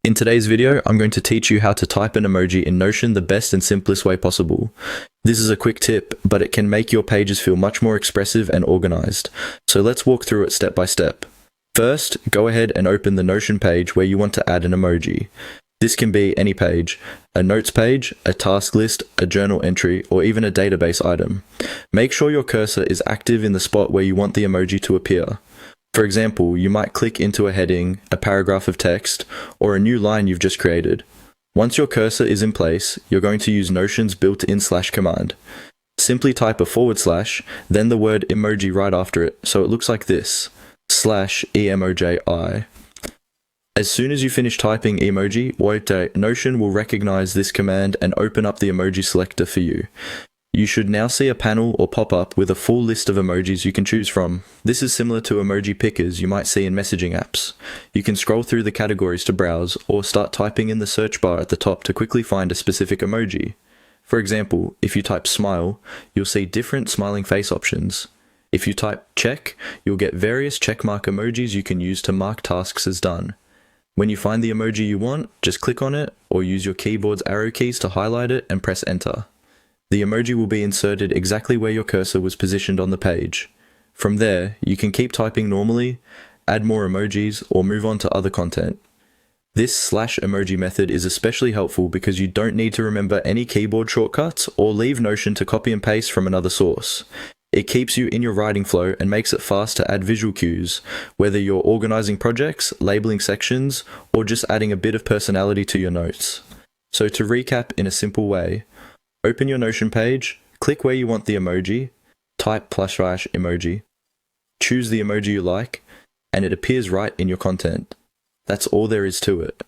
In today's video, I'm going to teach you how to type an emoji in Notion the best and simplest way possible. This is a quick tip, but it can make your pages feel much more expressive and organized. So let's walk through it step by step. First, go ahead and open the Notion page where you want to add an emoji. This can be any page, a notes page, a task list, a journal entry, or even a database item. Make sure your cursor is active in the spot where you want the emoji to appear. For example, you might click into a heading, a paragraph of text, or a new line you've just created. Once your cursor is in place, you're going to use Notion's built-in slash command. Simply type a /, then the word emoji right after it, so it looks like this, /emoji. As soon as you finish typing emoji, Notion will recognize this command and open up the emoji selector for you. You should now see a panel or pop-up with a full list of emojis you can choose from. This is similar to emoji pickers you might see in messaging apps. You can scroll through the categories to browse, or start typing in the search bar at the top to quickly find a specific emoji. For example, if you type smile, you'll see different smiling face options. If you type check, you'll get various checkmark emojis you can use to mark tasks as done. When you find the emoji you want, just click on it, or use your keyboard's arrow keys to highlight it and press enter. The emoji will be inserted exactly where your cursor was positioned on the page. From there, you can keep typing normally, add more emojis, or move on to other content. This /emoji method is especially helpful because you don't need to remember any keyboard shortcuts or leave Notion to copy and paste from another source. It keeps you in your writing flow and makes it fast to add visual cues, whether you're organizing projects, labeling sections, or just adding a bit of personality to your notes. So to recap in a simple way, open your Notion page, click where you want the emoji, type /emoji, choose the emoji you like, and it appears right in your content. That's all there is to it.